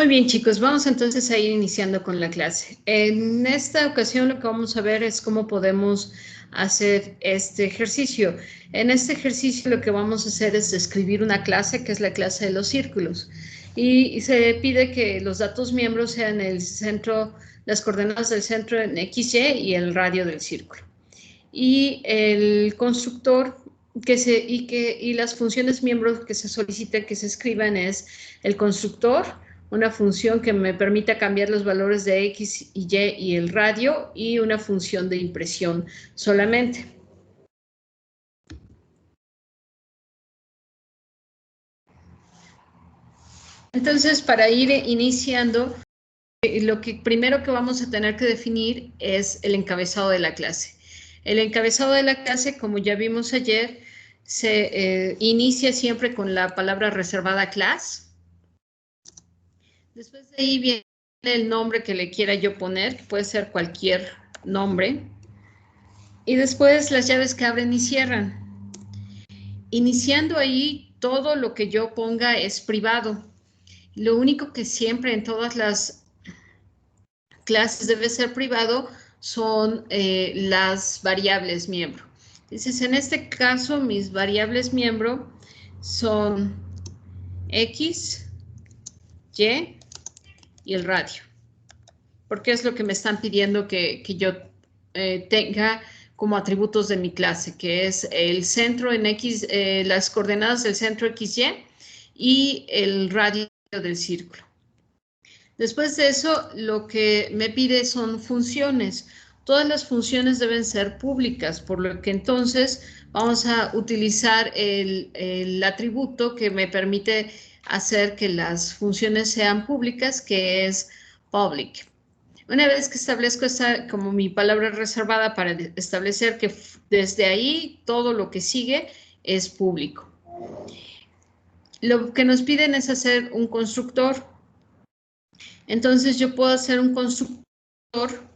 Muy bien, chicos, vamos entonces a ir iniciando con la clase. En esta ocasión lo que vamos a ver es cómo podemos hacer este ejercicio. En este ejercicio lo que vamos a hacer es escribir una clase, que es la clase de los círculos. Y se pide que los datos miembros sean el centro, las coordenadas del centro en XY y el radio del círculo. Y el constructor y las funciones miembros que se solicita que se escriban es el constructor, una función que me permita cambiar los valores de X y Y y el radio, y una función de impresión solamente. Entonces, para ir iniciando, lo que primero que vamos a tener que definir es el encabezado de la clase. El encabezado de la clase, como ya vimos ayer, se inicia siempre con la palabra reservada class. Después de ahí viene el nombre que le quiera yo poner, que puede ser cualquier nombre. Y después las llaves que abren y cierran. Iniciando ahí, todo lo que yo ponga es privado. Lo único que siempre en todas las clases debe ser privado son las variables miembro. Entonces, en este caso, mis variables miembro son X, Y y el radio, porque es lo que me están pidiendo que yo tenga como atributos de mi clase, que es el centro en X, las coordenadas del centro XY y el radio del círculo. Después de eso, lo que me pide son funciones. Todas las funciones deben ser públicas, por lo que entonces vamos a utilizar el atributo que me permite hacer que las funciones sean públicas, que es public. Una vez que establezco esta como mi palabra reservada para establecer que desde ahí todo lo que sigue es público. Lo que nos piden es hacer un constructor. Entonces yo puedo hacer un constructor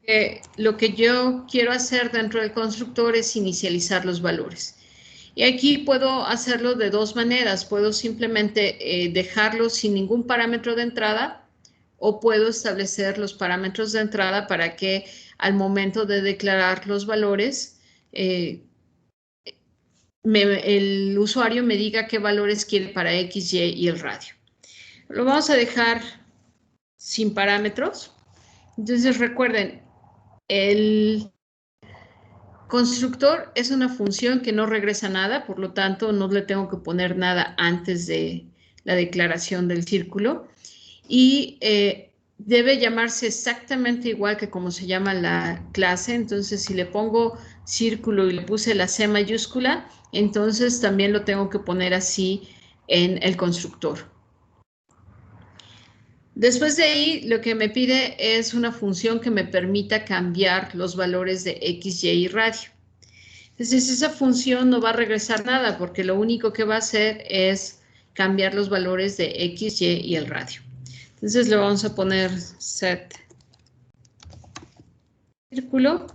que lo que yo quiero hacer dentro del constructor es inicializar los valores. Y aquí puedo hacerlo de dos maneras. Puedo simplemente dejarlo sin ningún parámetro de entrada, o puedo establecer los parámetros de entrada para que al momento de declarar los valores, el usuario me diga qué valores quiere para X, Y y el radio. Lo vamos a dejar sin parámetros. Entonces recuerden, el constructor es una función que no regresa nada, por lo tanto no le tengo que poner nada antes de la declaración del círculo, y debe llamarse exactamente igual que como se llama la clase. Entonces, si le pongo círculo y le puse la C mayúscula, entonces también lo tengo que poner así en el constructor. Después de ahí, lo que me pide es una función que me permita cambiar los valores de X, Y y radio. Entonces, esa función no va a regresar nada, porque lo único que va a hacer es cambiar los valores de X, Y y el radio. Entonces, le vamos a poner set círculo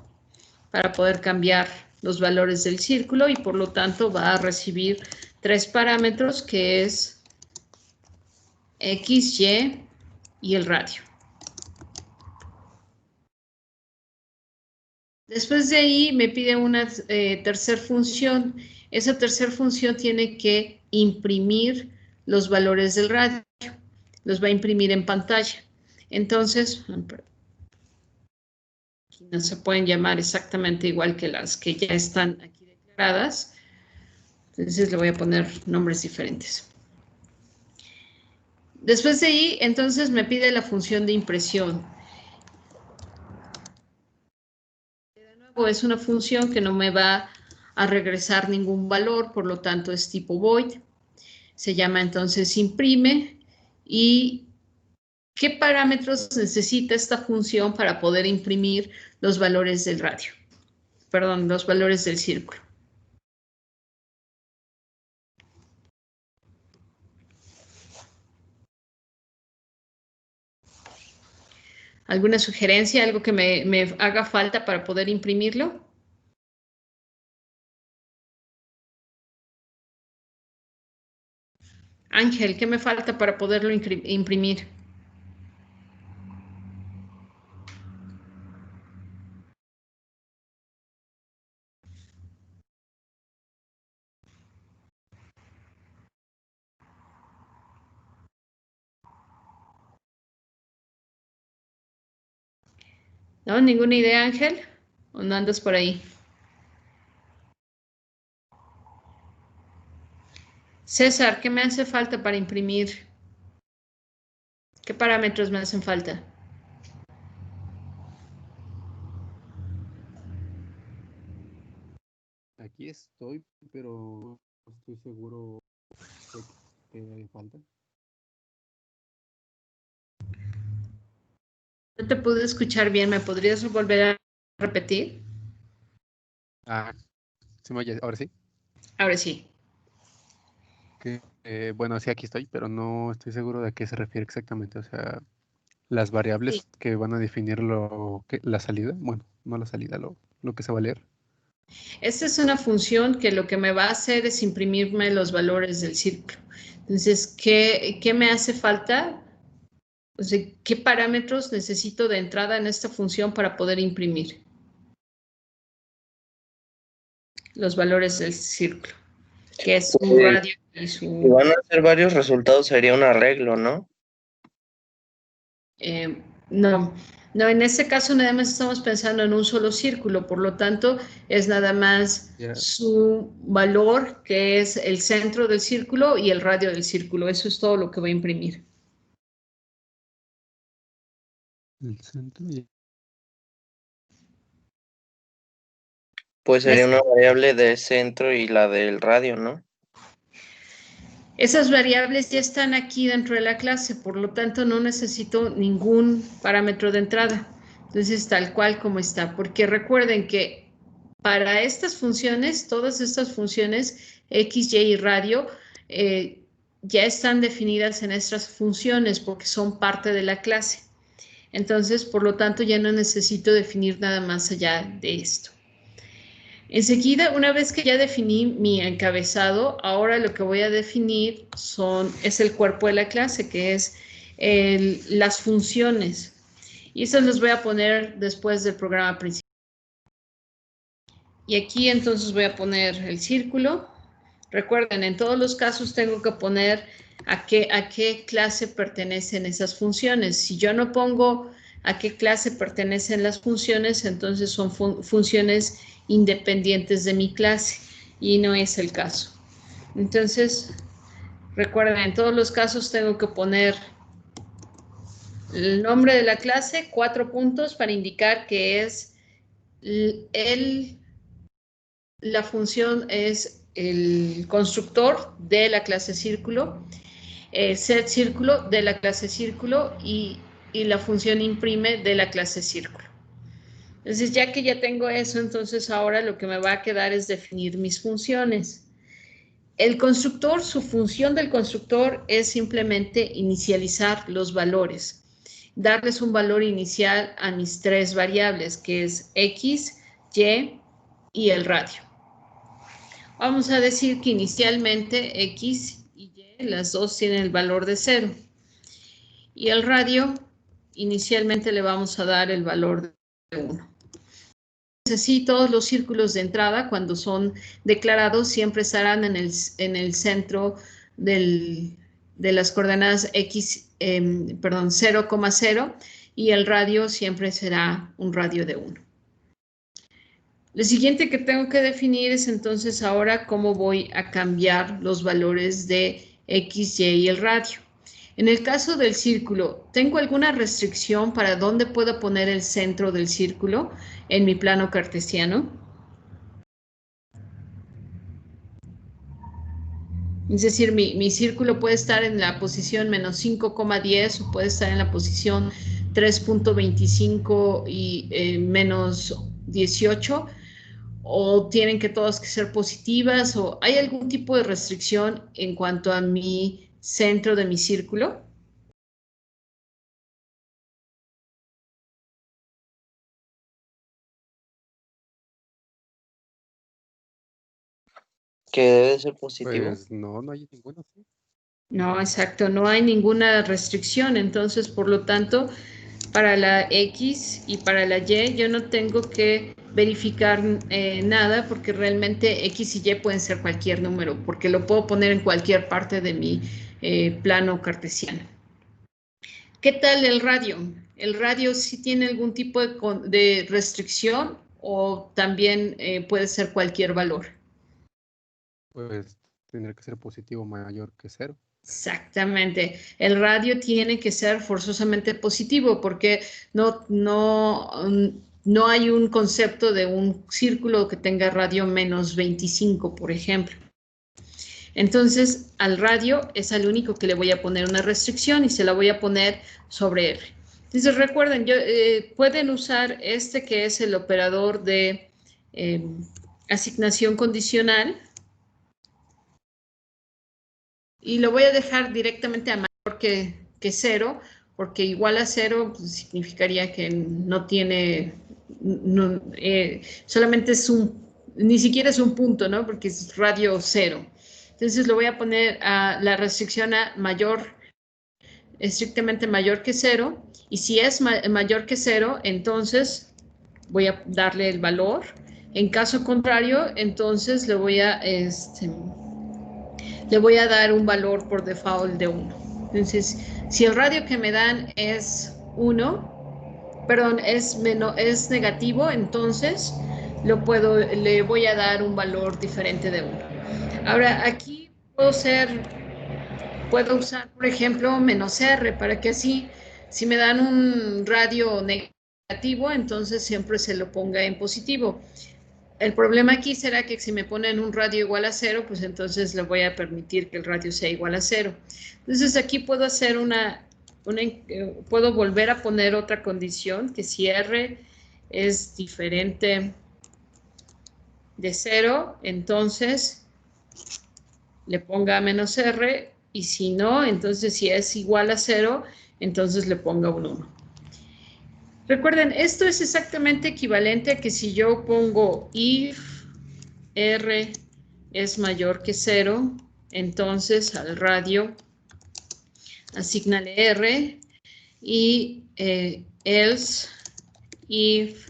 para poder cambiar los valores del círculo, y por lo tanto va a recibir tres parámetros, que es X, y el radio. Después de ahí me pide una tercera función. Esa tercera función tiene que imprimir los valores del radio. Los va a imprimir en pantalla. Entonces, aquí no se pueden llamar exactamente igual que las que ya están aquí declaradas. Entonces le voy a poner nombres diferentes. Después de ahí, entonces me pide la función de impresión. De nuevo, es una función que no me va a regresar ningún valor, por lo tanto es tipo void. Se llama entonces imprime. ¿Y qué parámetros necesita esta función para poder imprimir los valores del radio? Perdón, los valores del círculo. ¿Alguna sugerencia, algo que me haga falta para poder imprimirlo? Ángel, ¿qué me falta para poderlo imprimir? ¿No? ¿Ninguna idea, Ángel? ¿O no andas por ahí? César, ¿qué me hace falta para imprimir? ¿Qué parámetros me hacen falta? Aquí estoy, pero no estoy seguro de qué hay falta. No te pude escuchar bien, ¿me podrías volver a repetir? Ah, ¿sí me oyes? Ahora sí. Ahora sí. Bueno, sí, aquí estoy, pero no estoy seguro de a qué se refiere exactamente. O sea, las Sí. variables que van a definir la salida, bueno, no la salida, lo que se va a leer. Esta es una función que lo que me va a hacer es imprimirme los valores del círculo. Entonces, ¿qué me hace falta? O sea, ¿qué parámetros necesito de entrada en esta función para poder imprimir los valores del círculo? Que es su Pues, radio y si su... van a hacer varios resultados, sería un arreglo, ¿no? no, no, en este caso nada más estamos pensando en un solo círculo, por lo tanto es nada más Ya, su valor, que es el centro del círculo y el radio del círculo. Eso es todo lo que voy a imprimir. el centro Pues sería Las- una variable de centro y la del radio, ¿no? Esas variables ya están aquí dentro de la clase, por lo tanto no necesito ningún parámetro de entrada. Entonces, tal cual como está, porque recuerden que para estas funciones, todas estas funciones, X, Y y radio, ya están definidas en estas funciones porque son parte de la clase. Entonces, por lo tanto, ya no necesito definir nada más allá de esto. Enseguida, una vez que ya definí mi encabezado, ahora lo que voy a definir es el cuerpo de la clase, que es las funciones. Y eso los voy a poner después del programa principal. Y aquí entonces voy a poner el círculo. Recuerden, en todos los casos tengo que poner a qué clase pertenecen esas funciones. Si yo no pongo a qué clase pertenecen las funciones, entonces son funciones independientes de mi clase y no es el caso. Entonces, recuerden, en todos los casos tengo que poner el nombre de la clase, 4 puntos para indicar que es el la función es el constructor de la clase círculo, el set círculo de la clase círculo y la función imprime de la clase círculo. Entonces, ya que ya tengo eso, entonces ahora lo que me va a quedar es definir mis funciones. El constructor, su función del constructor es simplemente inicializar los valores, darles un valor inicial a mis 3 variables, que es X, Y y el radio. Vamos a decir que inicialmente X y Y, las dos tienen el valor de 0. Y el radio, inicialmente le vamos a dar el valor de 1. Así, todos los círculos de entrada, cuando son declarados, siempre estarán en el centro de las coordenadas X, perdón, 0,0 y el radio siempre será un radio de 1. Lo siguiente que tengo que definir es entonces ahora cómo voy a cambiar los valores de X, Y y el radio. En el caso del círculo, ¿tengo alguna restricción para dónde puedo poner el centro del círculo en mi plano cartesiano? Es decir, mi círculo puede estar en la posición menos 5,10 o puede estar en la posición 3,25 y menos 18 o tienen que todas que ser positivas o hay algún tipo de restricción en cuanto a mi centro de mi círculo. Que debe ser positivo. pues no, no hay ninguno, sí. No, exacto, no hay ninguna restricción, entonces, por lo tanto, para la X y para la Y yo no tengo que verificar nada porque realmente X y Y pueden ser cualquier número, porque lo puedo poner en cualquier parte de mi plano cartesiano. ¿Qué tal el radio? ¿El radio sí tiene algún tipo de restricción o también puede ser cualquier valor? Pues tendría que ser positivo mayor que cero. Exactamente. El radio tiene que ser forzosamente positivo porque no hay un concepto de un círculo que tenga radio menos 25, por ejemplo. Entonces, al radio es al único que le voy a poner una restricción y se la voy a poner sobre R. Entonces, recuerden, pueden usar este que es el operador de eh, asignación condicional y lo voy a dejar directamente a mayor que cero, porque igual a cero pues, significaría que no tiene, solamente es ni siquiera es un punto, ¿no? Porque es radio cero. Entonces lo voy a poner a la restricción a mayor, estrictamente mayor que cero, y si es mayor que cero, entonces voy a darle el valor. En caso contrario, entonces le voy a dar un valor por default de 1. Entonces, si el radio que me dan es 1, perdón, es negativo, entonces le voy a dar un valor diferente de 1. Ahora, aquí puedo usar, por ejemplo, menos R, para que así, si me dan un radio negativo, entonces siempre se lo ponga en positivo. El problema aquí será que si me ponen un radio igual a cero, pues entonces le voy a permitir que el radio sea igual a cero. Entonces aquí puedo hacer puedo volver a poner otra condición, que si R es diferente de cero, entonces le ponga menos R, y si no, entonces si es igual a cero, entonces le ponga un 1. Recuerden, esto es exactamente equivalente a que si yo pongo if R es mayor que cero, entonces al radio asignale R y else if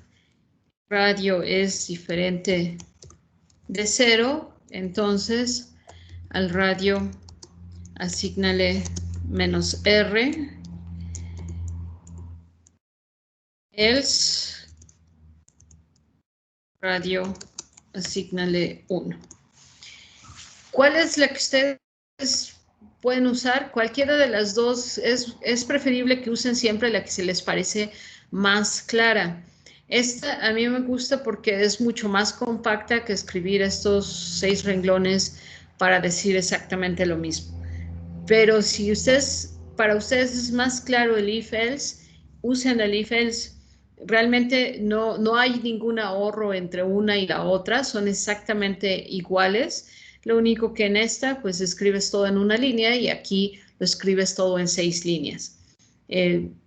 radio es diferente de cero, entonces al radio asignale menos R, else radio asignale 1. ¿Cuál es la que ustedes pueden usar? Cualquiera de las dos. Es preferible que usen siempre la que se les parece más clara. Esta a mí me gusta porque es mucho más compacta que escribir estos 6 renglones para decir exactamente lo mismo. Pero si para ustedes es más claro el if-else, usen el if-else. Realmente no hay ningún ahorro entre una y la otra, son exactamente iguales. Lo único que en esta, pues escribes todo en una línea y aquí lo escribes todo en 6 líneas.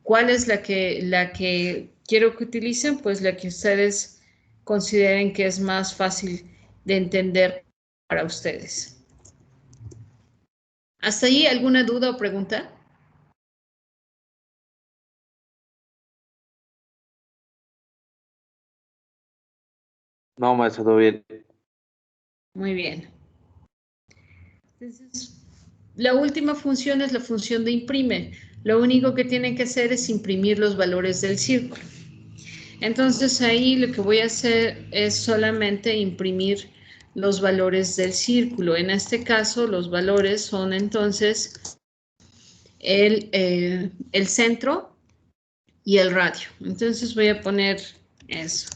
¿Cuál es la que quiero que utilicen? Pues la que ustedes consideren que es más fácil de entender para ustedes. ¿Hasta ahí alguna duda o pregunta? No, maestro, todo bien. Muy bien. Entonces, la última función es la función de imprime. Lo único que tienen que hacer es imprimir los valores del círculo. Entonces ahí lo que voy a hacer es solamente imprimir los valores del círculo. En este caso, los valores son entonces el centro y el radio. Entonces voy a poner eso.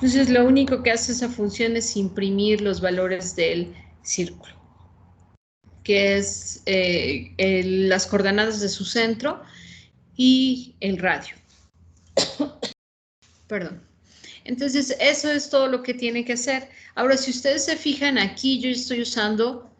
Entonces, lo único que hace esa función es imprimir los valores del círculo, que es las coordenadas de su centro y el radio. Perdón. Entonces, eso es todo lo que tiene que hacer. Ahora, si ustedes se fijan aquí, yo estoy usando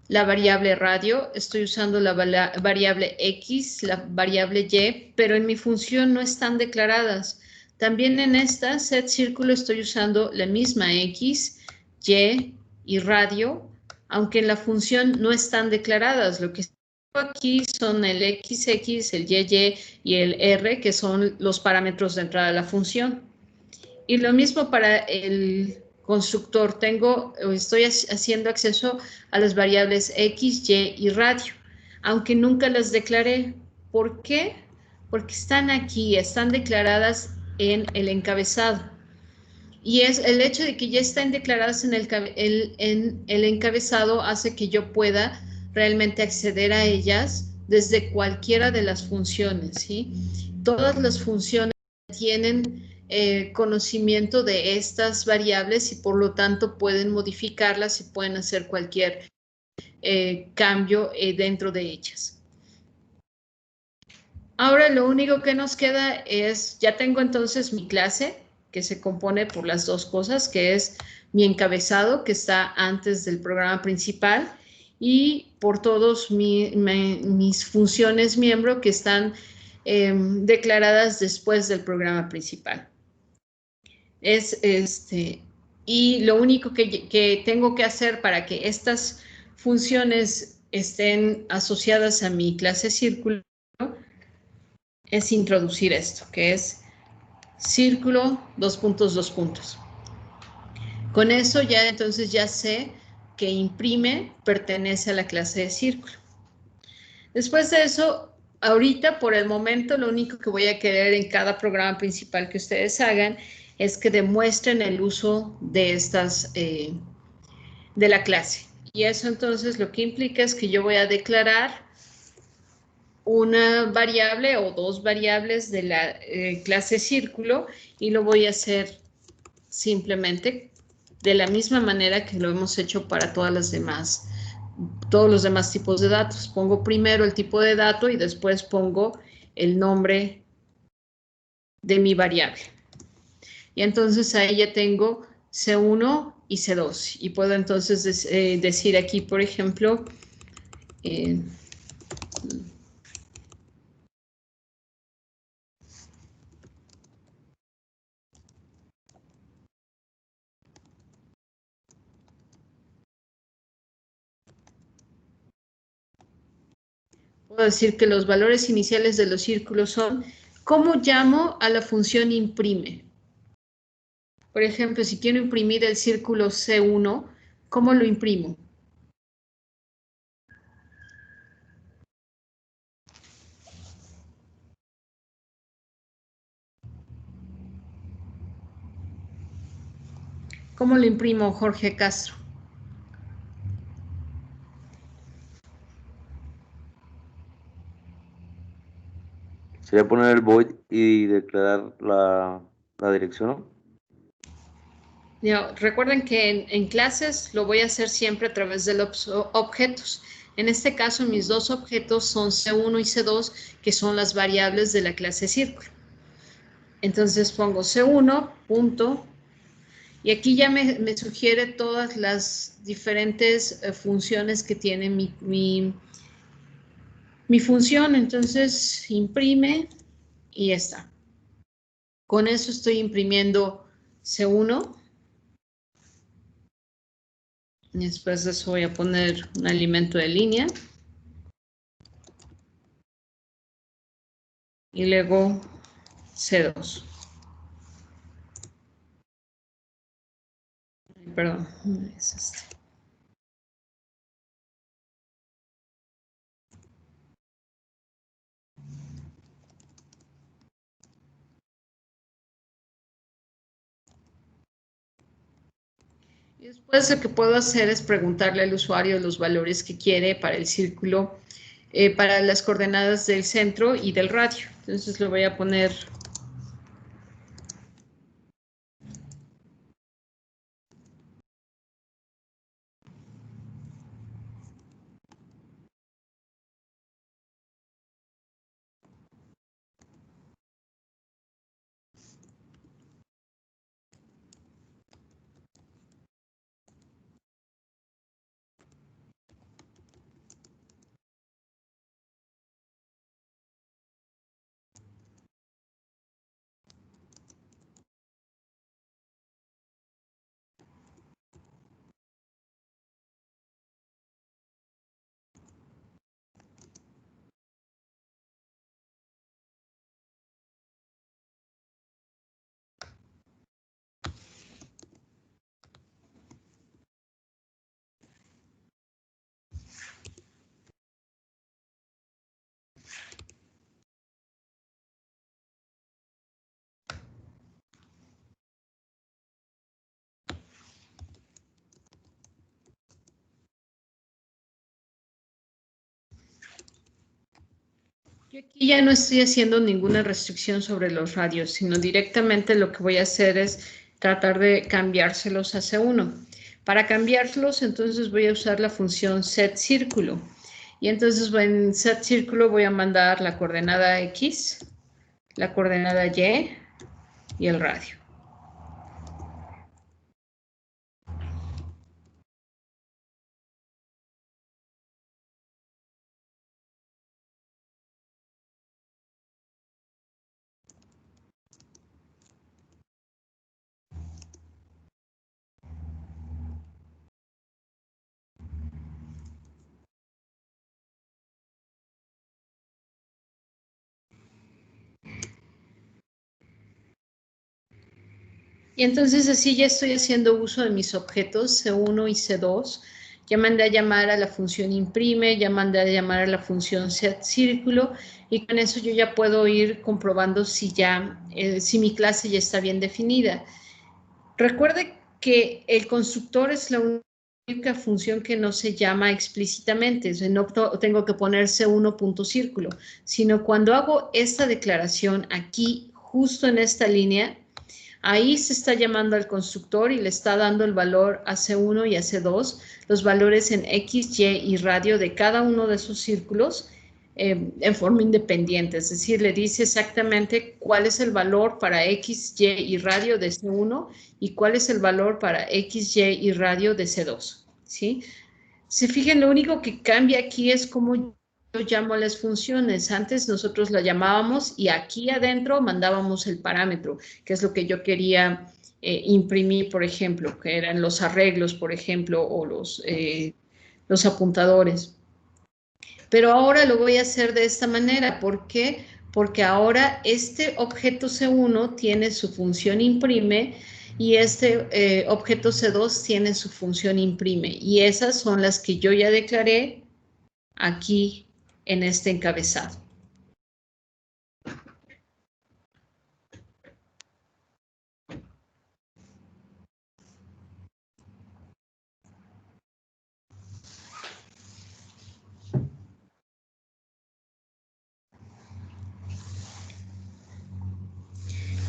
la variable radio, estoy usando la variable X, la variable Y, pero en mi función no están declaradas. También en esta set círculo estoy usando la misma X, Y y radio, aunque en la función no están declaradas. Lo que tengo aquí son el XX, el YY y el R, que son los parámetros de entrada de la función. Y lo mismo para el constructor. Estoy haciendo acceso a las variables X, Y y radio, aunque nunca las declaré. ¿Por qué? Porque están aquí, están declaradas en el encabezado. Y es el hecho de que ya estén declaradas en el encabezado hace que yo pueda realmente acceder a ellas desde cualquiera de las funciones, ¿sí? Todas las funciones tienen conocimiento de estas variables y por lo tanto pueden modificarlas y pueden hacer cualquier cambio dentro de ellas. Ahora lo único que nos queda es, ya tengo entonces mi clase que se compone por las dos cosas, que es mi encabezado que está antes del programa principal y por todos mis funciones miembro que están declaradas después del programa principal. Y lo único que tengo que hacer para que estas funciones estén asociadas a mi clase círculo es introducir esto, que es círculo, dos puntos. Con eso ya entonces ya sé que imprime pertenece a la clase de círculo. Después de eso, ahorita por el momento lo único que voy a querer en cada programa principal que ustedes hagan es que demuestren el uso de estas, de la clase. Y eso entonces lo que implica es que yo voy a declarar una variable o dos variables de la clase círculo y lo voy a hacer simplemente de la misma manera que lo hemos hecho para todos los demás tipos de datos. Pongo primero el tipo de dato y después pongo el nombre de mi variable. Y entonces ahí ya tengo C1 y C2. Y puedo entonces decir aquí, por ejemplo, puedo decir que los valores iniciales de los círculos son, ¿cómo llamo a la función imprime? Por ejemplo, si quiero imprimir el círculo C1, ¿cómo lo imprimo? ¿Cómo lo imprimo, Jorge Castro? Sería poner el void y declarar la dirección, ¿no? Recuerden que en clases lo voy a hacer siempre a través de los objetos. En este caso, mis dos objetos son C1 y C2, que son las variables de la clase círculo. Entonces pongo C1, punto, y aquí ya me sugiere todas las diferentes funciones que tiene mi función. Entonces imprime y ya está. Con eso estoy imprimiendo C1. Y después de eso voy a poner un alimento de línea. Y luego C2. Perdón, es este. Y después lo que puedo hacer es preguntarle al usuario los valores que quiere para el círculo, para las coordenadas del centro y del radio. Entonces le voy a poner Yo aquí ya no estoy haciendo ninguna restricción sobre los radios, sino directamente lo que voy a hacer es tratar de cambiárselos a C1. Para cambiarlos, entonces voy a usar la función setCírculo. Y entonces en setCírculo voy a mandar la coordenada X, la coordenada Y y el radio. Y entonces así ya estoy haciendo uso de mis objetos C1 y C2. Ya mandé a llamar a la función imprime, ya mandé a llamar a la función setCírculo y con eso yo ya puedo ir comprobando si si mi clase ya está bien definida. Recuerde que el constructor es la única función que no se llama explícitamente, o sea, no tengo que poner C1.círculo, sino cuando hago esta declaración aquí, justo en esta línea, ahí se está llamando al constructor y le está dando el valor a C1 y a C2, los valores en X, Y y radio de cada uno de esos círculos en forma independiente. Es decir, le dice exactamente cuál es el valor para X, Y y radio de C1 y cuál es el valor para X, Y y radio de C2. ¿Sí? Se fijan, lo único que cambia aquí es cómo yo llamo a las funciones. Antes nosotros la llamábamos y aquí adentro mandábamos el parámetro, que es lo que yo quería imprimir, por ejemplo, que eran los arreglos, por ejemplo, o los apuntadores. Pero ahora lo voy a hacer de esta manera. ¿Por qué? Porque ahora este objeto C1 tiene su función imprime y este objeto C2 tiene su función imprime. Y esas son las que yo ya declaré aquí en este encabezado.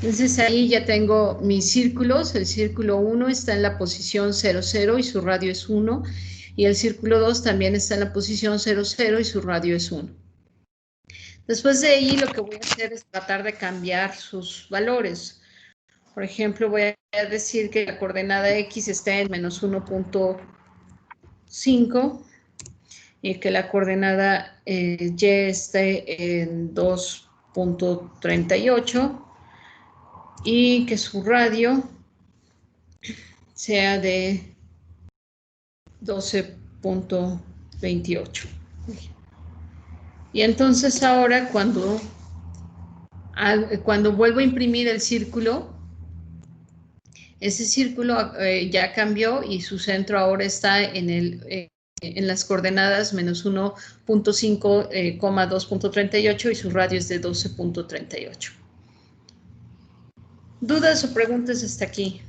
Entonces ahí ya tengo mis círculos. El círculo 1 está en la posición 0, 0 y su radio es 1. Y el círculo 2 también está en la posición 0, 0 y su radio es 1. Después de ahí lo que voy a hacer es tratar de cambiar sus valores. Por ejemplo, voy a decir que la coordenada X está en menos 1.5 y que la coordenada Y esté en 2.38 y que su radio sea de 12.28. Y entonces ahora cuando vuelvo a imprimir el círculo, ese círculo ya cambió y su centro ahora está en las coordenadas menos 1.5, 2.38 y su radio es de 12.38. ¿Dudas o preguntas hasta aquí?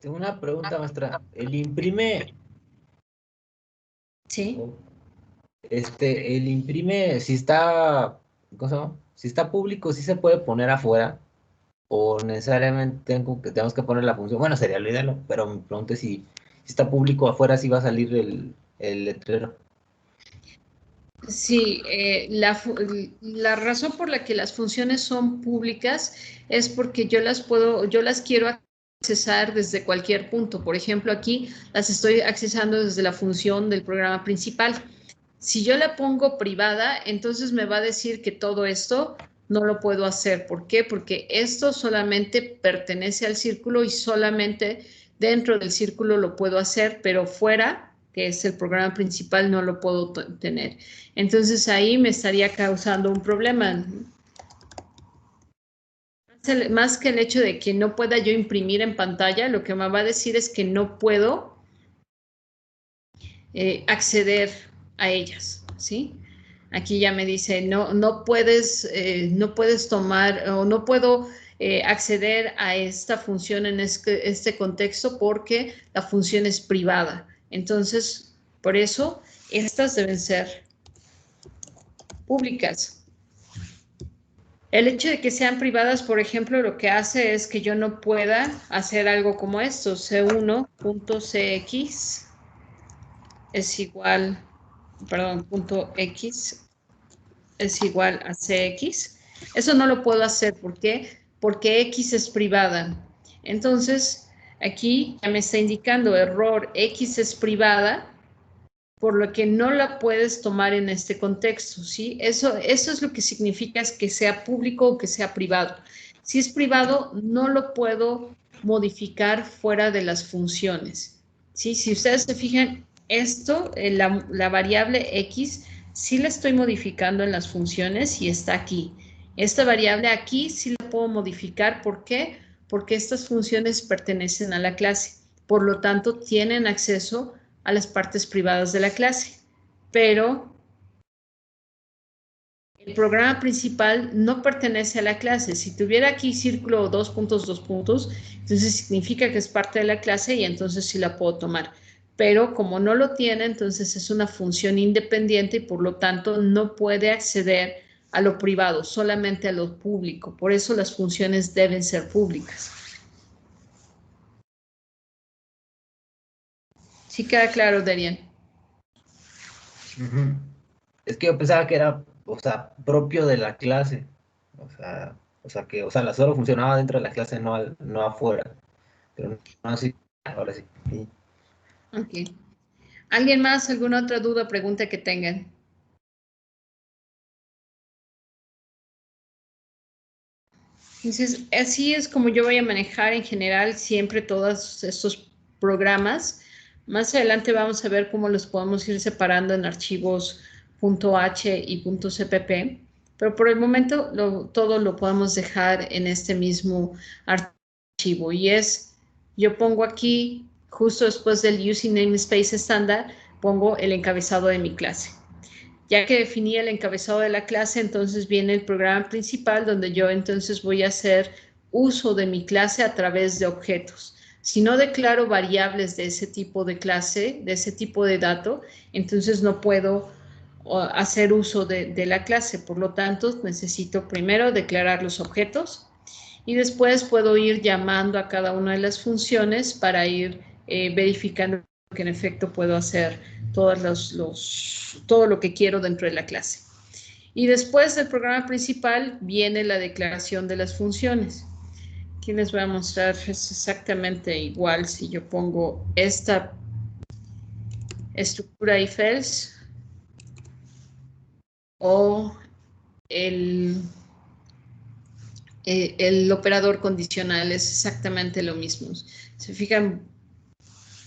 Una pregunta, maestra. ¿El imprime? Sí. El imprime, si está, ¿cómo se llama? Si está público, ¿sí se puede poner afuera? ¿O necesariamente tenemos que poner la función? Bueno, sería lo ideal, pero me pregunto si está público afuera, sí va a salir el letrero. Sí, la razón por la que las funciones son públicas es porque yo las quiero accesar desde cualquier punto. Por ejemplo, aquí las estoy accesando desde la función del programa principal. Si yo la pongo privada, entonces me va a decir que todo esto no lo puedo hacer. ¿Por qué? Porque esto solamente pertenece al círculo y solamente dentro del círculo lo puedo hacer, pero fuera, que es el programa principal, no lo puedo tener. Entonces ahí me estaría causando un problema. Más que el hecho de que no pueda yo imprimir en pantalla, lo que me va a decir es que no puedo acceder a ellas, ¿sí? Aquí ya me dice, no puedes tomar o no puedo acceder a esta función en este contexto porque la función es privada. Entonces, por eso, estas deben ser públicas. El hecho de que sean privadas, por ejemplo, lo que hace es que yo no pueda hacer algo como esto, c1.cx es igual, perdón, punto x es igual a cx. Eso no lo puedo hacer, ¿por qué? Porque x es privada. Entonces, aquí ya me está indicando error, x es privada, por lo que no la puedes tomar en este contexto, ¿sí? Eso es lo que significa es que sea público o que sea privado. Si es privado, no lo puedo modificar fuera de las funciones, ¿sí? Si ustedes se fijan, esto, la variable x, sí la estoy modificando en las funciones y está aquí. Esta variable aquí sí la puedo modificar, ¿por qué? Porque estas funciones pertenecen a la clase, por lo tanto, tienen acceso a las partes privadas de la clase, pero el programa principal no pertenece a la clase. Si tuviera aquí círculo 2 puntos, entonces significa que es parte de la clase y entonces sí la puedo tomar. Pero como no lo tiene, entonces es una función independiente y por lo tanto no puede acceder a lo privado, solamente a lo público. Por eso las funciones deben ser públicas. ¿Sí queda claro, Darien? Es que yo pensaba que era, o sea, propio de la clase. O sea, la solo funcionaba dentro de la clase, no afuera. Pero no así, ahora sí. Sí. Ok. ¿Alguien más? ¿Alguna otra duda o pregunta que tengan? Entonces, así es como yo voy a manejar en general siempre todos estos programas. Más adelante vamos a ver cómo los podemos ir separando en archivos .h y .cpp, pero por el momento todo lo podemos dejar en este mismo archivo y es, yo pongo aquí, justo después del using namespace estándar, pongo el encabezado de mi clase. Ya que definí el encabezado de la clase, entonces viene el programa principal donde yo entonces voy a hacer uso de mi clase a través de objetos. Si no declaro variables de ese tipo de clase, de ese tipo de dato, entonces no puedo hacer uso de la clase. Por lo tanto, necesito primero declarar los objetos y después puedo ir llamando a cada una de las funciones para ir verificando que en efecto puedo hacer todo lo que quiero dentro de la clase. Y después del programa principal viene la declaración de las funciones. Aquí les voy a mostrar, es exactamente igual si yo pongo esta estructura if else o el operador condicional, es exactamente lo mismo. Se fijan,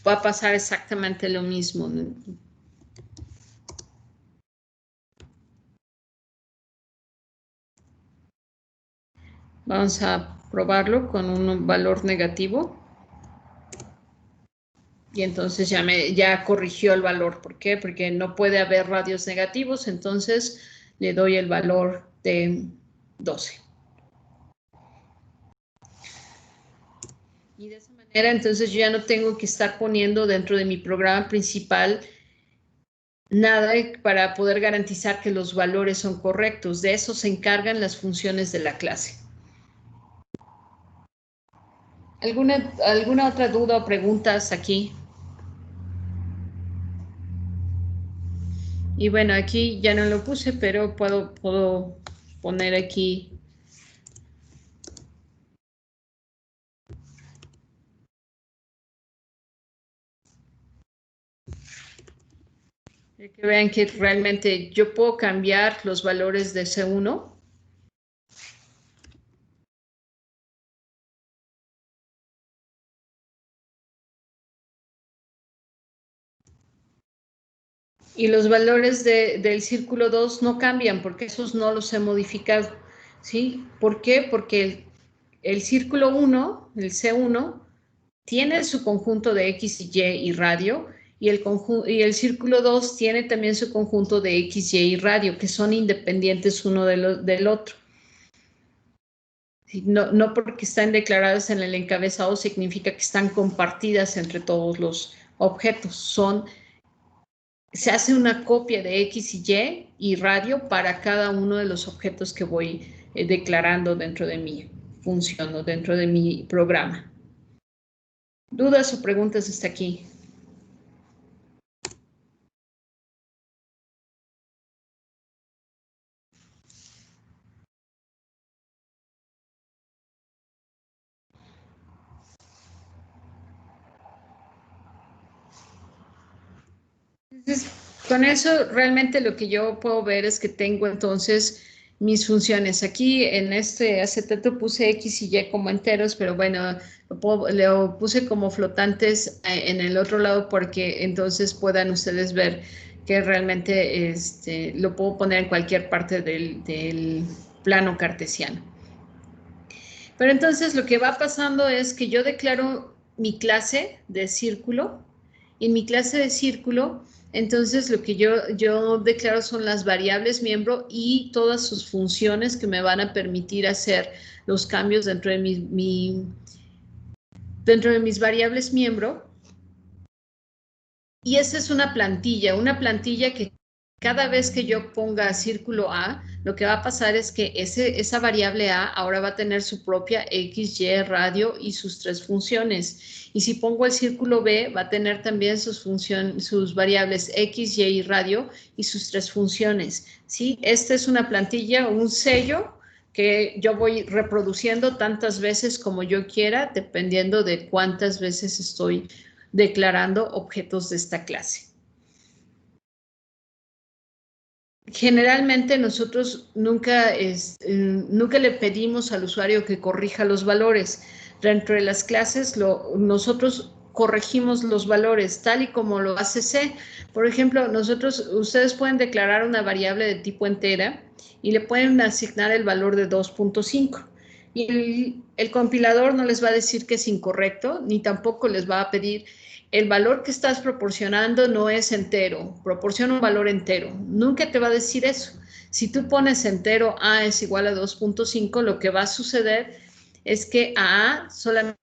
va a pasar exactamente lo mismo. Vamos a probarlo con un valor negativo. Y entonces ya corrigió el valor. ¿Por qué? Porque no puede haber radios negativos, entonces le doy el valor de 12. Y de esa manera, entonces yo ya no tengo que estar poniendo dentro de mi programa principal nada para poder garantizar que los valores son correctos. De eso se encargan las funciones de la clase. ¿Alguna otra duda o preguntas aquí? Y bueno, aquí ya no lo puse, pero puedo poner aquí. Que vean que realmente yo puedo cambiar los valores de C1. Y los valores del círculo 2 no cambian porque esos no los he modificado. ¿Sí? ¿Por qué? Porque el círculo 1, el C1, tiene su conjunto de X y Y y radio, y el círculo 2 tiene también su conjunto de X, Y y radio, que son independientes uno del otro. No porque están declaradas en el encabezado significa que están compartidas entre todos los objetos. Son se hace una copia de X y radio para cada uno de los objetos que voy declarando dentro de mi función o dentro de mi programa. ¿Dudas o preguntas hasta aquí? Entonces, con eso realmente lo que yo puedo ver es que tengo entonces mis funciones. Aquí en este acetato puse X y Y como enteros, pero bueno, lo puse como flotantes en el otro lado porque entonces puedan ustedes ver que realmente lo puedo poner en cualquier parte del plano cartesiano. Pero entonces lo que va pasando es que yo declaro mi clase de círculo. Y en mi clase de círculo, entonces lo que yo declaro son las variables miembro y todas sus funciones que me van a permitir hacer los cambios dentro de dentro de mis variables miembro. Y esa es una plantilla que cada vez que yo ponga círculo A, lo que va a pasar es que esa variable A ahora va a tener su propia X, Y, radio y sus 3 funciones. Y si pongo el círculo B, va a tener también sus variables X, Y y radio y sus 3 funciones. ¿Sí? Esta es una plantilla, un sello que yo voy reproduciendo tantas veces como yo quiera, dependiendo de cuántas veces estoy declarando objetos de esta clase. Generalmente nosotros nunca le pedimos al usuario que corrija los valores. Dentro de las clases nosotros corregimos los valores tal y como lo hace C. Por ejemplo, ustedes pueden declarar una variable de tipo entera y le pueden asignar el valor de 2.5. Y el compilador no les va a decir que es incorrecto, ni tampoco les va a pedir el valor que estás proporcionando no es entero, proporciona un valor entero. Nunca te va a decir eso. Si tú pones entero A es igual a 2.5, lo que va a suceder es que a A solamente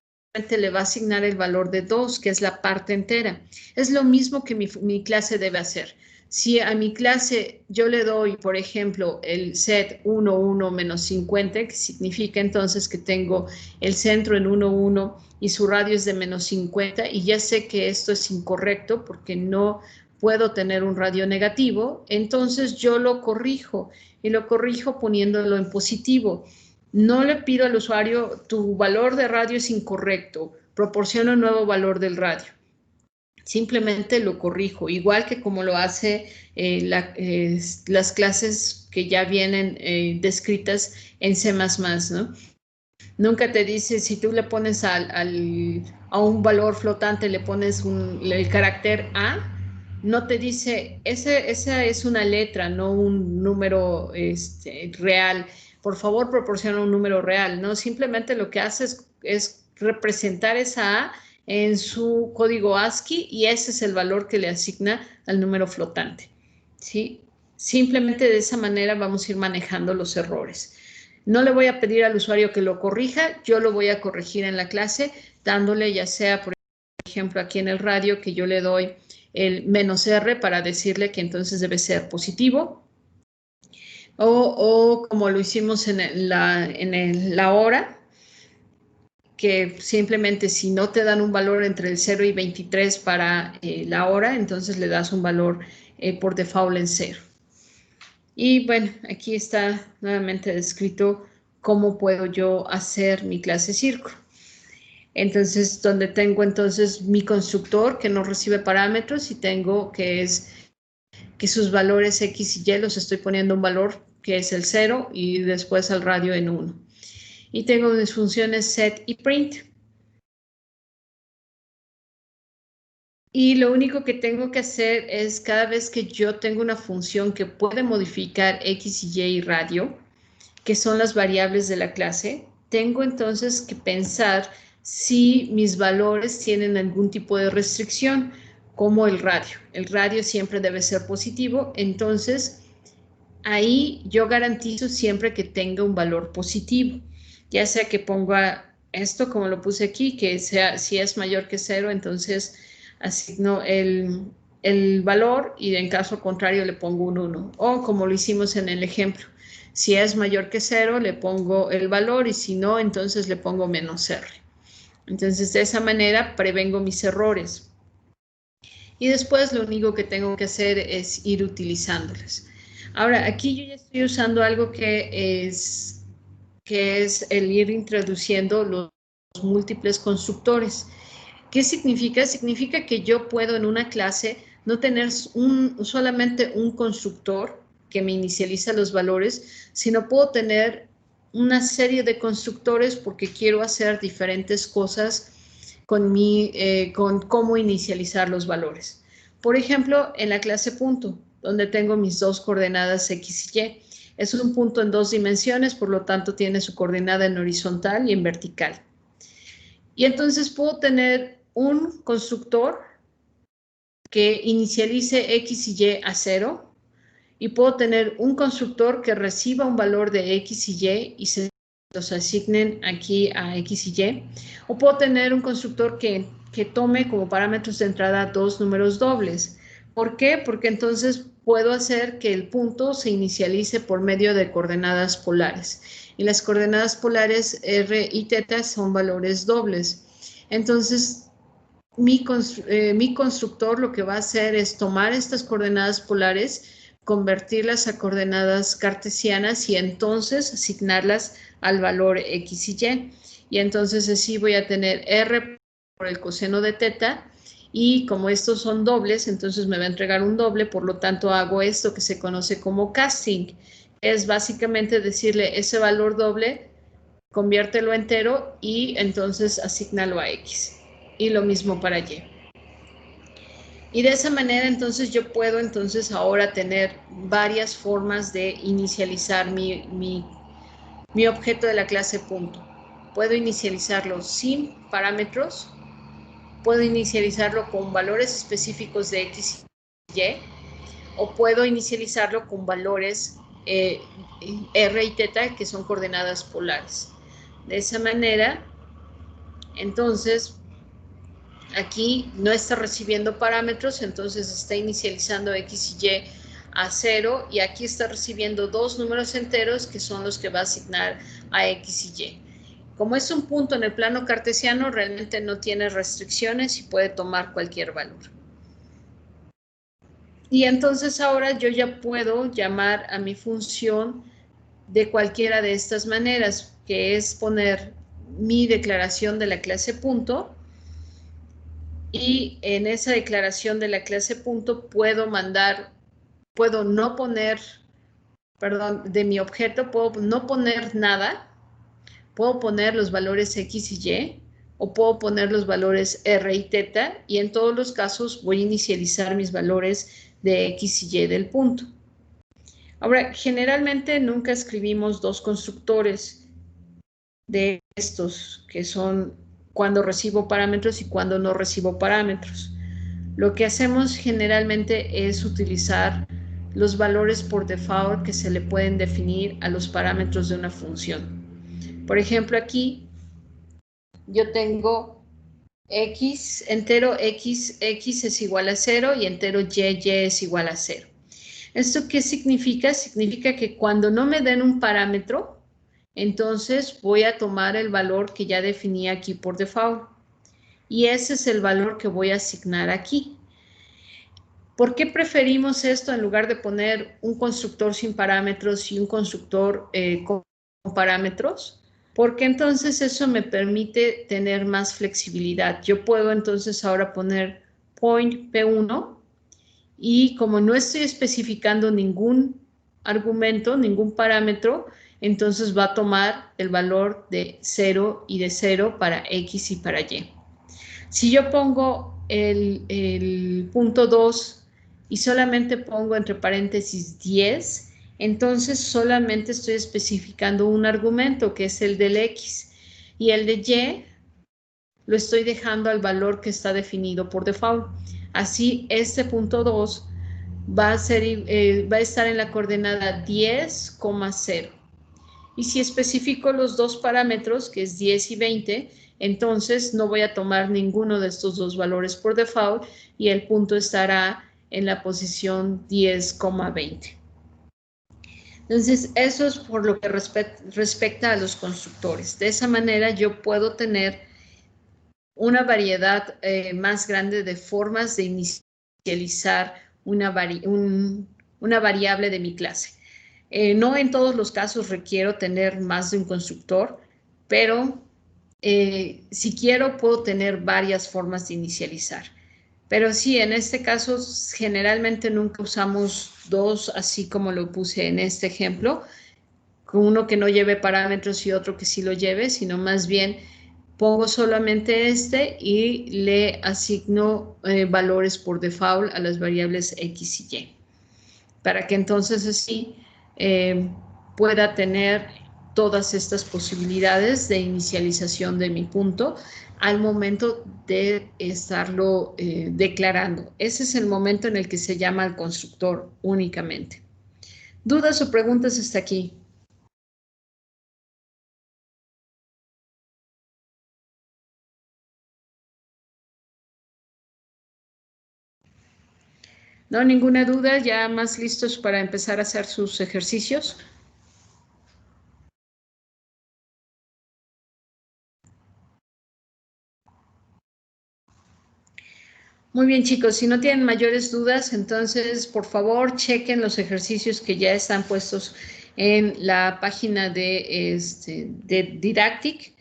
le va a asignar el valor de 2, que es la parte entera. Es lo mismo que mi clase debe hacer. Si a mi clase yo le doy, por ejemplo, el set 1, 1 menos 50, que significa entonces que tengo el centro en 1, 1 y su radio es de menos 50, y ya sé que esto es incorrecto porque no puedo tener un radio negativo, entonces yo lo corrijo y lo corrijo poniéndolo en positivo. No le pido al usuario, tu valor de radio es incorrecto, proporciona un nuevo valor del radio. Simplemente lo corrijo, igual que como lo hace las clases que ya vienen descritas en C++, ¿no? Nunca te dice, si tú le pones a un valor flotante, le pones el carácter A, no te dice, esa es una letra, no un número real. Por favor, proporciona un número real, ¿no? Simplemente lo que hace es representar esa A en su código ASCII y ese es el valor que le asigna al número flotante, ¿sí? Simplemente de esa manera vamos a ir manejando los errores. No le voy a pedir al usuario que lo corrija, yo lo voy a corregir en la clase, dándole ya sea, por ejemplo, aquí en el radio, que yo le doy el -R para decirle que entonces debe ser positivo, o como lo hicimos en la hora, que simplemente si no te dan un valor entre el 0 y 23 para la hora, entonces le das un valor por default en 0. Y bueno, aquí está nuevamente descrito cómo puedo yo hacer mi clase círculo. Entonces, donde tengo entonces mi constructor que no recibe parámetros y tengo que sus valores X y Y los estoy poniendo un valor que es el 0 y después al radio en 1. Y tengo mis funciones set y print. Y lo único que tengo que hacer es cada vez que yo tengo una función que puede modificar X y Y radio, que son las variables de la clase, tengo entonces que pensar si mis valores tienen algún tipo de restricción, como el radio. El radio siempre debe ser positivo, entonces ahí yo garantizo siempre que tenga un valor positivo. Ya sea que ponga esto como lo puse aquí, que sea, si es mayor que 0, entonces asigno el valor y en caso contrario le pongo un 1. O como lo hicimos en el ejemplo, si es mayor que 0 le pongo el valor y si no, entonces le pongo menos R. Entonces de esa manera prevengo mis errores. Y después lo único que tengo que hacer es ir utilizándolas. Ahora, aquí yo ya estoy usando algo que es el ir introduciendo los múltiples constructores. ¿Qué significa? Significa que yo puedo en una clase no tener solamente un constructor que me inicializa los valores, sino puedo tener una serie de constructores porque quiero hacer diferentes cosas con cómo inicializar los valores. Por ejemplo, en la clase punto, donde tengo mis dos coordenadas X y Y. Es un punto en 2 dimensiones, por lo tanto tiene su coordenada en horizontal y en vertical. Y entonces puedo tener un constructor que inicialice X y Y a 0 y puedo tener un constructor que reciba un valor de X y Y y se los asignen aquí a X y Y. O puedo tener un constructor que tome como parámetros de entrada 2 números dobles. ¿Por qué? Porque entonces puedo hacer que el punto se inicialice por medio de coordenadas polares. Y las coordenadas polares R y θ son valores dobles. Entonces, mi constructor lo que va a hacer es tomar estas coordenadas polares, convertirlas a coordenadas cartesianas y entonces asignarlas al valor X y Y. Y entonces así voy a tener R por el coseno de θ. Y como estos son dobles, entonces me va a entregar un doble, por lo tanto hago esto que se conoce como casting. Es básicamente decirle ese valor doble, conviértelo entero y entonces asígnalo a X. Y lo mismo para Y. Y de esa manera entonces yo puedo entonces ahora tener varias formas de inicializar mi objeto de la clase punto. Puedo inicializarlo sin parámetros. Puedo inicializarlo con valores específicos de X y Y, o puedo inicializarlo con valores R y θ, que son coordenadas polares. De esa manera, entonces, aquí no está recibiendo parámetros, entonces está inicializando X y Y a 0, y aquí está recibiendo 2 números enteros, que son los que va a asignar a X y Y. Como es un punto en el plano cartesiano, realmente no tiene restricciones y puede tomar cualquier valor. Y entonces ahora yo ya puedo llamar a mi función de cualquiera de estas maneras, que es poner mi declaración de la clase punto, y en esa declaración de la clase punto puedo no poner, de mi objeto, puedo no poner nada. Puedo poner los valores X y Y, o puedo poner los valores R y θ, y en todos los casos voy a inicializar mis valores de X y Y del punto. Ahora, generalmente nunca escribimos dos constructores de estos, que son cuando recibo parámetros y cuando no recibo parámetros. Lo que hacemos generalmente es utilizar los valores por default que se le pueden definir a los parámetros de una función. Por ejemplo, aquí yo tengo X, entero X es igual a 0 y entero Y es igual a 0. ¿Esto qué significa? Significa que cuando no me den un parámetro, entonces voy a tomar el valor que ya definí aquí por default. Y ese es el valor que voy a asignar aquí. ¿Por qué preferimos esto en lugar de poner un constructor sin parámetros y un constructor con parámetros? Porque entonces eso me permite tener más flexibilidad. Yo puedo entonces ahora poner point P1 y como no estoy especificando ningún argumento, ningún parámetro, entonces va a tomar el valor de 0 y de 0 para X y para Y. Si yo pongo el punto 2 y solamente pongo entre paréntesis 10, entonces solamente estoy especificando un argumento, que es el del X, y el de Y lo estoy dejando al valor que está definido por default. Así, este punto 2 va a estar en la coordenada 10,0. Y si especifico los dos parámetros, que es 10 y 20, entonces no voy a tomar ninguno de estos dos valores por default y el punto estará en la posición 10,20. Entonces, eso es por lo que respecta a los constructores. De esa manera yo puedo tener una variedad más grande de formas de inicializar una variable de mi clase. No en todos los casos requiero tener más de un constructor, pero si quiero puedo tener varias formas de inicializar. Pero sí, en este caso generalmente nunca usamos dos, así como lo puse en este ejemplo, con uno que no lleve parámetros y otro que sí lo lleve, sino más bien pongo solamente este y le asigno valores por default a las variables X y Y, para que entonces así pueda tener todas estas posibilidades de inicialización de mi punto al momento de estarlo declarando. Ese es el momento en el que se llama al constructor únicamente. ¿Dudas o preguntas hasta aquí? No, ninguna duda, ya más listos para empezar a hacer sus ejercicios. Muy bien, chicos, si no tienen mayores dudas, entonces, por favor, chequen los ejercicios que ya están puestos en la página de Didactic.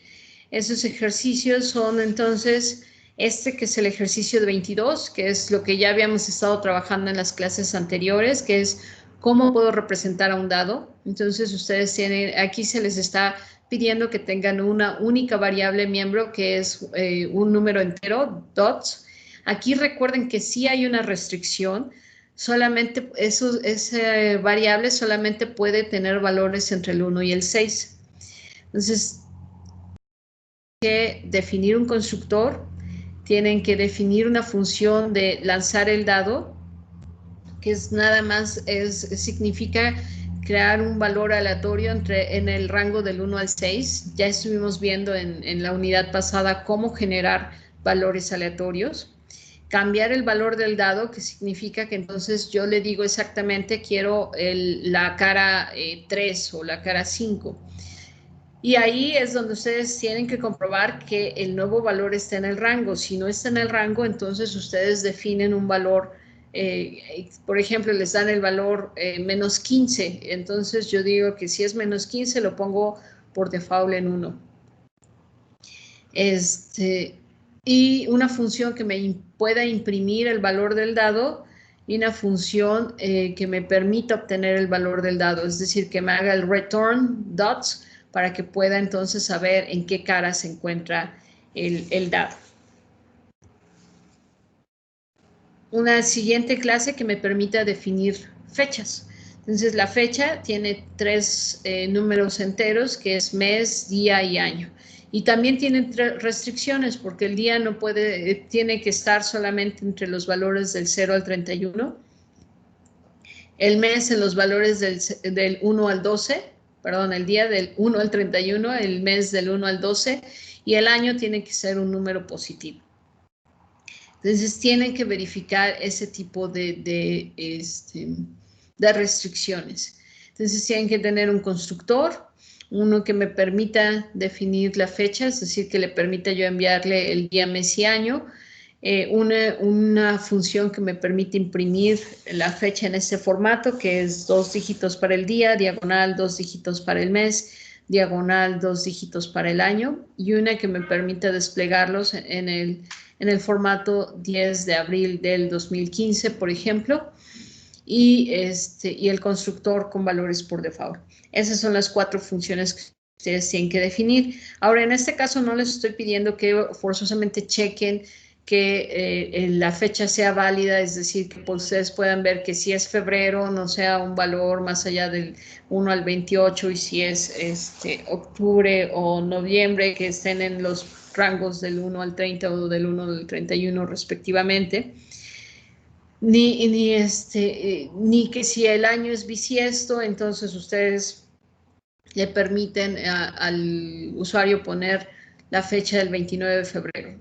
Esos ejercicios son, entonces, que es el ejercicio de 22, que es lo que ya habíamos estado trabajando en las clases anteriores, que es cómo puedo representar a un dado. Entonces, ustedes tienen, aquí se les está pidiendo que tengan una única variable miembro, que es un número entero, dots. Aquí recuerden que sí hay una restricción, solamente esa variable solamente puede tener valores entre el 1 y el 6. Entonces, tienen que definir un constructor, tienen que definir una función de lanzar el dado, que es nada más, significa crear un valor aleatorio en el rango del 1 al 6. Ya estuvimos viendo en la unidad pasada cómo generar valores aleatorios. Cambiar el valor del dado, que significa que entonces yo le digo exactamente quiero la cara 3 o la cara 5. Y ahí es donde ustedes tienen que comprobar que el nuevo valor está en el rango. Si no está en el rango, entonces ustedes definen un valor, por ejemplo, les dan el valor menos 15. Entonces yo digo que si es menos 15, lo pongo por default en 1. Y una función que me pueda imprimir el valor del dado y una función que me permita obtener el valor del dado, es decir, que me haga el return dots para que pueda entonces saber en qué cara se encuentra el dado. Una siguiente clase que me permita definir fechas. Entonces la fecha tiene 3 números enteros, que es mes, día y año. Y también tiene restricciones porque el día no puede, tiene que estar solamente entre los valores del 0 al 31. El mes en los valores del 1 al 12, perdón, el día del 1 al 31, el mes del 1 al 12, y el año tiene que ser un número positivo. Entonces tienen que verificar ese tipo de restricciones. Entonces tienen que tener un constructor, uno que me permita definir la fecha, es decir, que le permita yo enviarle el día, mes y año, una función que me permite imprimir la fecha en este formato, que es 2 dígitos para el día, diagonal 2 dígitos para el mes, diagonal 2 dígitos para el año, y una que me permita desplegarlos en el formato 10 de abril del 2015, por ejemplo, y el constructor con valores por default. Esas son las 4 funciones que ustedes tienen que definir. Ahora, en este caso no les estoy pidiendo que forzosamente chequen que la fecha sea válida, es decir, que ustedes puedan ver que si es febrero no sea un valor más allá del 1 al 28 y si es octubre o noviembre que estén en los rangos del 1 al 30 o del 1 al 31 respectivamente. Ni que si el año es bisiesto, entonces ustedes le permiten al usuario poner la fecha del 29 de febrero.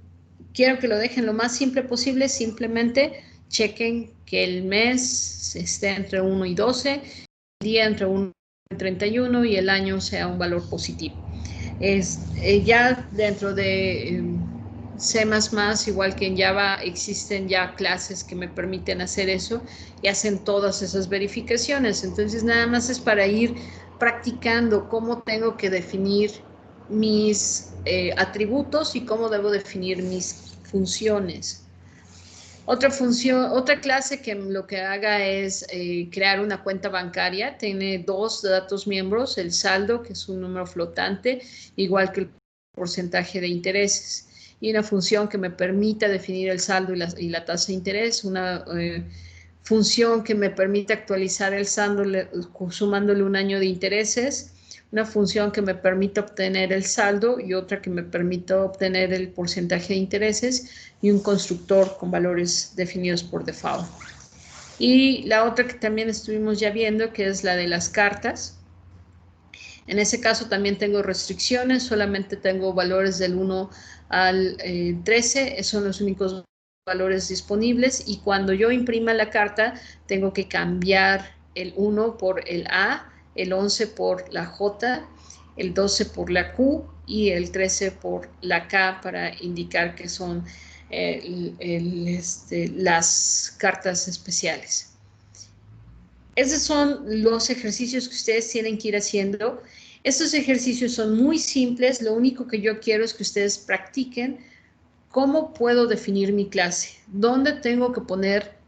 Quiero que lo dejen lo más simple posible, simplemente chequen que el mes esté entre 1 y 12, el día entre 1 y 31 y el año sea un valor positivo. Ya dentro de C++, igual que en Java, existen ya clases que me permiten hacer eso y hacen todas esas verificaciones. Entonces, nada más es para ir practicando cómo tengo que definir mis atributos y cómo debo definir mis funciones. Otra clase que lo que haga es crear una cuenta bancaria. Tiene dos datos miembros, el saldo, que es un número flotante, igual que el porcentaje de intereses, y una función que me permita definir el saldo y la tasa de interés, una función que me permita actualizar el saldo sumándole un año de intereses, una función que me permita obtener el saldo y otra que me permita obtener el porcentaje de intereses, y un constructor con valores definidos por default. Y la otra que también estuvimos ya viendo, que es la de las cartas. En ese caso también tengo restricciones, solamente tengo valores del 1 al 13, esos son los únicos valores disponibles, y cuando yo imprima la carta tengo que cambiar el 1 por el A, el 11 por la J, el 12 por la Q y el 13 por la K para indicar que son las cartas especiales. Esos son los ejercicios que ustedes tienen que ir haciendo. Estos ejercicios son muy simples, lo único que yo quiero es que ustedes practiquen cómo puedo definir mi clase, dónde tengo que poner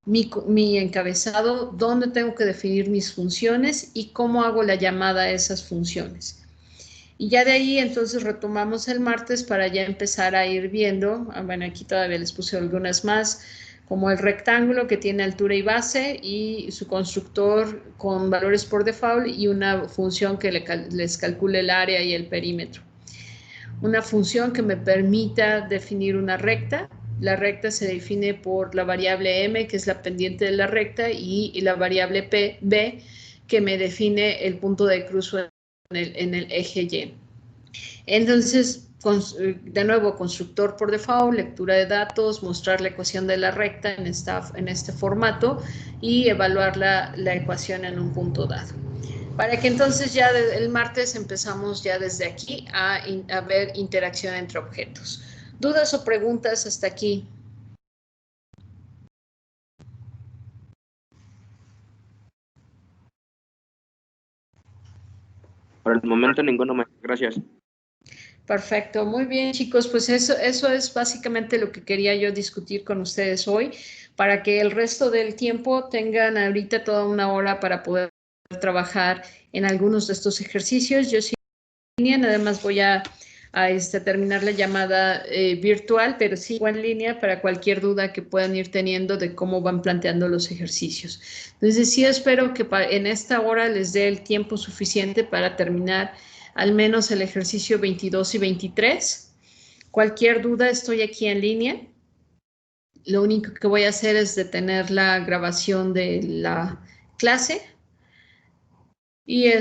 mi encabezado, dónde tengo que definir mis funciones y cómo hago la llamada a esas funciones. Y ya de ahí entonces retomamos el martes para ya empezar a ir viendo, bueno, aquí todavía les puse algunas más, como el rectángulo que tiene altura y base y su constructor con valores por default y una función que les calcule el área y el perímetro. Una función que me permita definir una recta. La recta se define por la variable m, que es la pendiente de la recta, y la variable b, que me define el punto de cruce en el eje Y. Entonces, de nuevo, constructor por default, lectura de datos, mostrar la ecuación de la recta en este formato y evaluar la ecuación en un punto dado. Para que entonces ya el martes empezamos ya desde aquí a ver interacción entre objetos. ¿Dudas o preguntas hasta aquí? Por el momento ninguno más. Gracias. Perfecto, muy bien, chicos, pues eso es básicamente lo que quería yo discutir con ustedes hoy, para que el resto del tiempo tengan ahorita toda una hora para poder trabajar en algunos de estos ejercicios. Yo sí en línea, nada más voy a terminar la llamada virtual, pero sigo en línea para cualquier duda que puedan ir teniendo de cómo van planteando los ejercicios. Entonces sí espero que en esta hora les dé el tiempo suficiente para terminar al menos el ejercicio 22 y 23. Cualquier duda, estoy aquí en línea. Lo único que voy a hacer es detener la grabación de la clase. Y